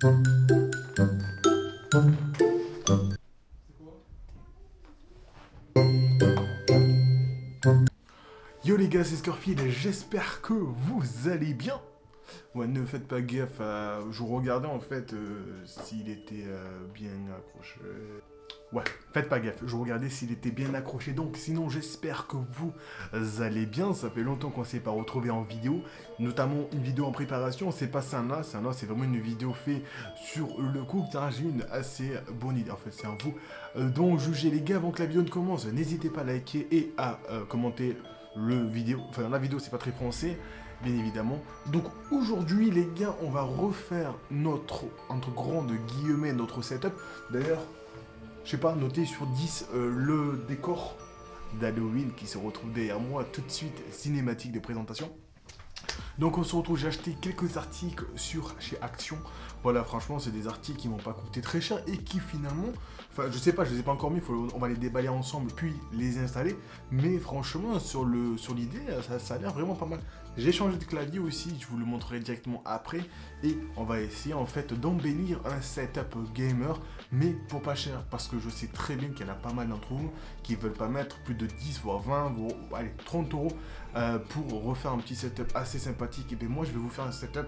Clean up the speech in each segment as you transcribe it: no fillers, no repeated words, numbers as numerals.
Yo les gars, c'est Scorfield et j'espère que vous allez bien. Ouais, ne faites pas gaffe je regardais en fait s'il était bien accroché. Ouais, faites pas gaffe, je regardais s'il était bien accroché. Donc sinon j'espère que vous allez bien. Ça fait longtemps qu'on s'est pas retrouvé en vidéo. Notamment une vidéo en préparation. C'est pas ça là, c'est vraiment une vidéo faite sur le coup. Car j'ai une assez bonne idée. En fait c'est à vous donc jugez les gars. Avant que la vidéo ne commence, n'hésitez pas à liker et à commenter la vidéo c'est pas très français, bien évidemment. Donc aujourd'hui les gars, on va refaire notre, entre grandes guillemets, notre setup. D'ailleurs, je sais pas, notez sur 10 le décor d'Halloween qui se retrouve derrière moi tout de suite, cinématique de présentation. Donc on se retrouve, j'ai acheté quelques articles chez Action. Voilà, franchement, c'est des articles qui m'ont pas coûté très cher et qui finalement, enfin je sais pas, je les ai pas encore mis, on va les déballer ensemble puis les installer. Mais franchement, sur l'idée, ça a l'air vraiment pas mal. J'ai changé de clavier aussi, je vous le montrerai directement après. Et on va essayer en fait d'embellir un setup gamer, mais pour pas cher. Parce que je sais très bien qu'il y en a pas mal d'entre vous qui veulent pas mettre plus de 10 voire 20, voire allez, 30 euros pour refaire un petit setup assez sympathique. Et bien moi je vais vous faire un setup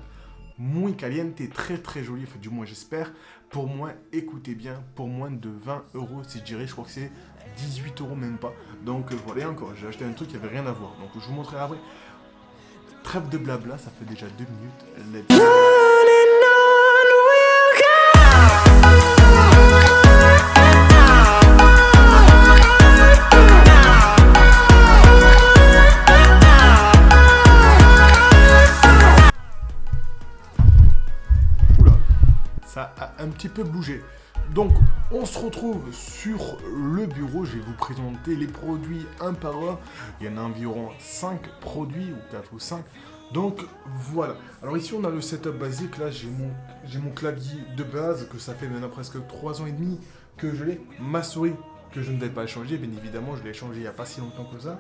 muy caliente, très très joli, enfin du moins j'espère. Pour moins, écoutez bien, pour moins de 20 euros si je dirais, je crois que c'est 18 euros même pas. Donc voilà, et encore, j'ai acheté un truc qui avait rien à voir. Donc je vous montrerai après. Trêve de blabla, ça fait déjà 2 minutes. Let's go. Ça a un petit peu bougé. Donc, on se retrouve sur le bureau. Je vais vous présenter les produits un par un. Il y en a environ 5 produits, ou 4 ou 5. Donc, voilà. Alors ici, on a le setup basique. Là, j'ai mon clavier de base, que ça fait maintenant presque 3 ans et demi que je l'ai. Ma souris, que je ne vais pas changer. Bien évidemment, je l'ai changé il n'y a pas si longtemps que ça.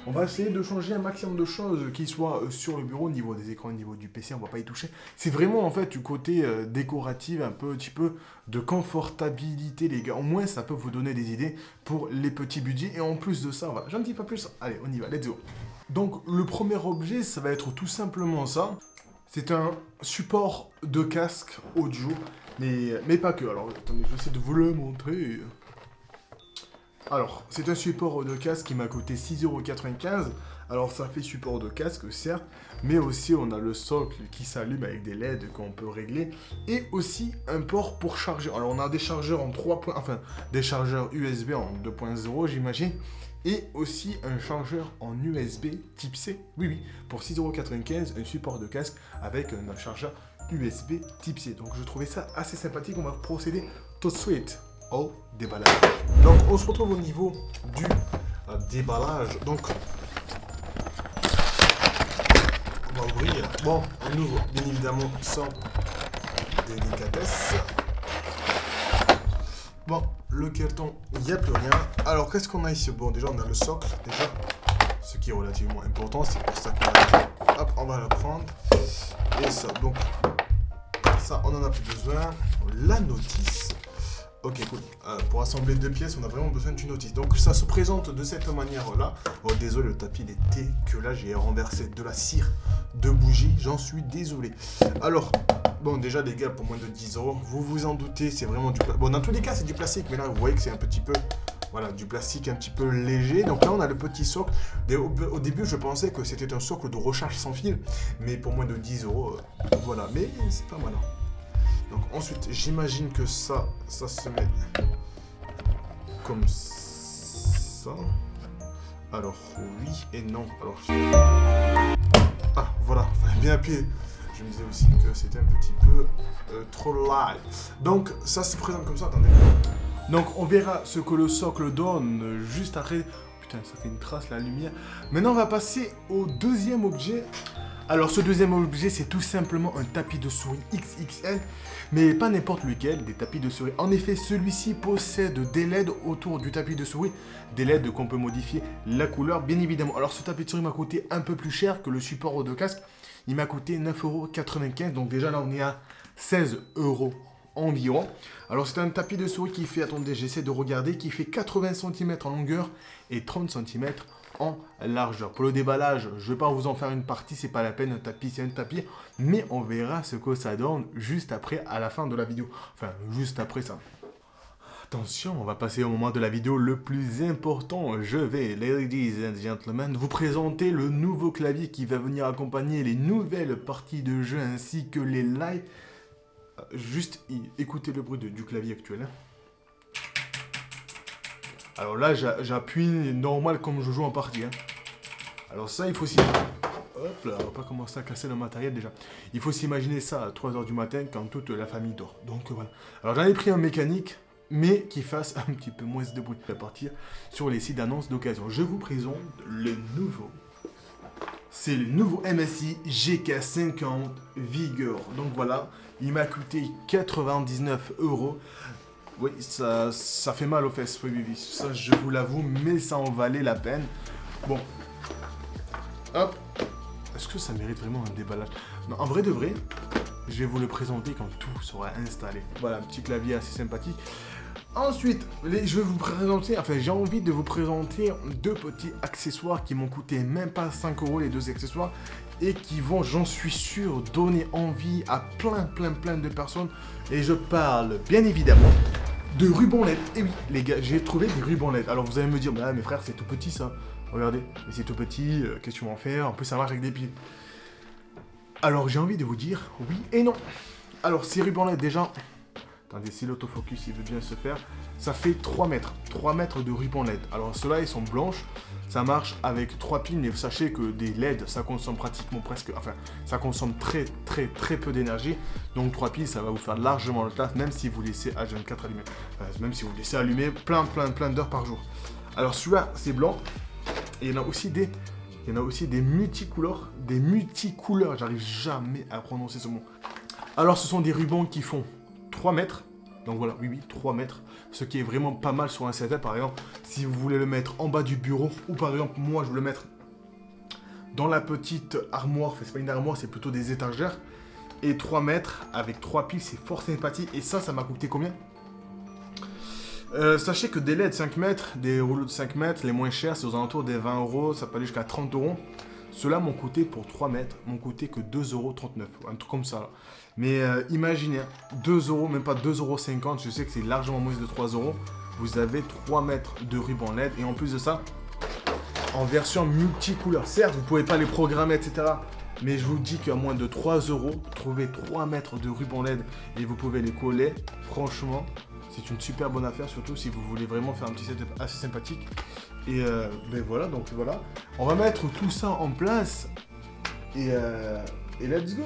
On va essayer de changer un maximum de choses qui soient sur le bureau, au niveau des écrans, au niveau du PC, on va pas y toucher. C'est vraiment en fait du côté décoratif, un petit peu de confortabilité les gars. Au moins ça peut vous donner des idées pour les petits budgets. Et en plus de ça, voilà, j'en dis pas plus, allez on y va, let's go. Donc le premier objet, ça va être tout simplement ça. C'est un support de casque audio, mais pas que. Alors attendez, je vais essayer de vous le montrer. Alors, c'est un support de casque qui m'a coûté 6,95 €. Alors, ça fait support de casque, certes, mais aussi on a le socle qui s'allume avec des LED qu'on peut régler et aussi un port pour charger. Alors, on a des chargeurs en 3 points, enfin, des chargeurs USB en 2.0, j'imagine, et aussi un chargeur en USB type C. Oui, pour 6,95 €, un support de casque avec un chargeur USB type C. Donc, je trouvais ça assez sympathique. On va procéder tout de suite au déballage. Donc on se retrouve au niveau du déballage. Donc on va ouvrir. Bon, on ouvre bien évidemment sans délicatesse. Bon, le carton, il n'y a plus rien. Alors qu'est-ce qu'on a ici? Bon, déjà on a le socle, déjà, ce qui est relativement important, c'est pour ça qu'on a... Hop, on va le prendre. Et ça, donc ça on en a plus besoin. La notice. Ok, cool. Pour assembler 2 pièces, on a vraiment besoin d'une notice. Donc, ça se présente de cette manière-là. Oh, désolé, le tapis, il était que là, j'ai renversé de la cire de bougie. J'en suis désolé. Alors, bon, déjà, les gars, pour moins de 10 €, vous vous en doutez, c'est vraiment du plastique. Bon, dans tous les cas, c'est du plastique, mais là, vous voyez que c'est un petit peu... Voilà, du plastique un petit peu léger. Donc là, on a le petit socle. Au début, je pensais que c'était un socle de recharge sans fil. Mais pour moins de 10 €, voilà. Mais c'est pas mal. Donc ensuite, j'imagine que ça se met comme ça. Alors oui et non. Alors ah voilà, fallait bien appuyer. Je me disais aussi que c'était un petit peu trop live. Donc ça se présente comme ça. Attendez. Donc on verra ce que le socle donne juste après. Putain, ça fait une trace la lumière. Maintenant, on va passer au deuxième objet. Alors ce deuxième objet, c'est tout simplement un tapis de souris XXL, mais pas n'importe lequel, des tapis de souris. En effet, celui-ci possède des LED autour du tapis de souris, des LED qu'on peut modifier la couleur, bien évidemment. Alors ce tapis de souris m'a coûté un peu plus cher que le support de casque, Il m'a coûté 9,95 €. Donc déjà là, on est à 16 € environ. Alors c'est un tapis de souris qui fait, attendez, j'essaie de regarder, qui fait 80 cm en longueur et 30 cm en largeur. Pour le déballage, je ne vais pas vous en faire une partie, c'est pas la peine, un tapis c'est un tapis, mais on verra ce que ça donne juste après, à la fin de la vidéo. Enfin, juste après ça. Attention, on va passer au moment de la vidéo le plus important. Je vais, ladies and gentlemen, vous présenter le nouveau clavier qui va venir accompagner les nouvelles parties de jeu ainsi que les lives. Juste écoutez le bruit du clavier actuel. Hein. Alors là, j'appuie normal comme je joue en partie. Hein. Alors ça, il faut s'y... Hop là, on va pas commencer à casser le matériel déjà. Il faut s'imaginer ça à 3 h du matin quand toute la famille dort. Donc voilà. Alors j'en ai pris un mécanique, mais qui fasse un petit peu moins de bruit. Je vais partir sur les sites d'annonces d'occasion. Je vous présente le nouveau. C'est le nouveau MSI GK50 Vigor. Donc voilà, il m'a coûté 99 €. Oui, ça fait mal aux fesses, oui, ça je vous l'avoue, mais ça en valait la peine. Bon, hop, est-ce que ça mérite vraiment un déballage? Non, en vrai de vrai, je vais vous le présenter quand tout sera installé. Voilà, un petit clavier assez sympathique. Ensuite, je vais vous présenter, enfin j'ai envie de vous présenter deux petits accessoires qui m'ont coûté même pas 5 € les deux accessoires et qui vont, j'en suis sûr, donner envie à plein de personnes. Et je parle bien évidemment de rubans LED. Et oui, les gars, j'ai trouvé des rubans LED. Alors vous allez me dire, bah, mes frères, c'est tout petit ça. Regardez, mais c'est tout petit, qu'est-ce que tu vas en faire? En plus, ça marche avec des piles. Alors j'ai envie de vous dire oui et non. Alors ces rubans LED, déjà... Attendez, si l'autofocus il veut bien se faire, ça fait 3 mètres. 3 mètres de ruban LED. Alors ceux-là, ils sont blanches. Ça marche avec 3 piles, mais sachez que des LED, ça consomme pratiquement presque... Enfin, ça consomme très peu d'énergie. Donc 3 piles, ça va vous faire largement le taf, même si vous laissez H24 allumé. Enfin, même si vous laissez allumer plein d'heures par jour. Alors celui-là, c'est blanc. Et il y en a aussi des... multicouleurs. Des multicouleurs, j'arrive jamais à prononcer ce mot. Alors ce sont des rubans qui font 3 mètres, donc voilà, oui, 3 mètres, ce qui est vraiment pas mal sur un setup. Par exemple, si vous voulez le mettre en bas du bureau, ou par exemple, moi je veux le mettre dans la petite armoire, enfin c'est pas une armoire, c'est plutôt des étagères, et 3 mètres avec 3 piles, c'est fort sympathique, et ça m'a coûté combien? Sachez que des LED 5 mètres, des rouleaux de 5 mètres, les moins chers, c'est aux alentours des 20 €, ça peut aller jusqu'à 30 €. Ceux-là m'ont coûté pour 3 mètres, m'ont coûté que 2,39 €, un truc comme ça. Là. Mais imaginez, 2 €, même pas 2,50 €, je sais que c'est largement moins de 3 €. Vous avez 3 mètres de ruban LED et en plus de ça, en version multicouleur. Certes, vous ne pouvez pas les programmer, etc. Mais je vous dis qu'à moins de 3 €, vous trouvez 3 mètres de ruban LED et vous pouvez les coller. Franchement, c'est une super bonne affaire, surtout si vous voulez vraiment faire un petit setup assez sympathique. Et ben voilà, donc voilà. On va mettre tout ça en place et let's go.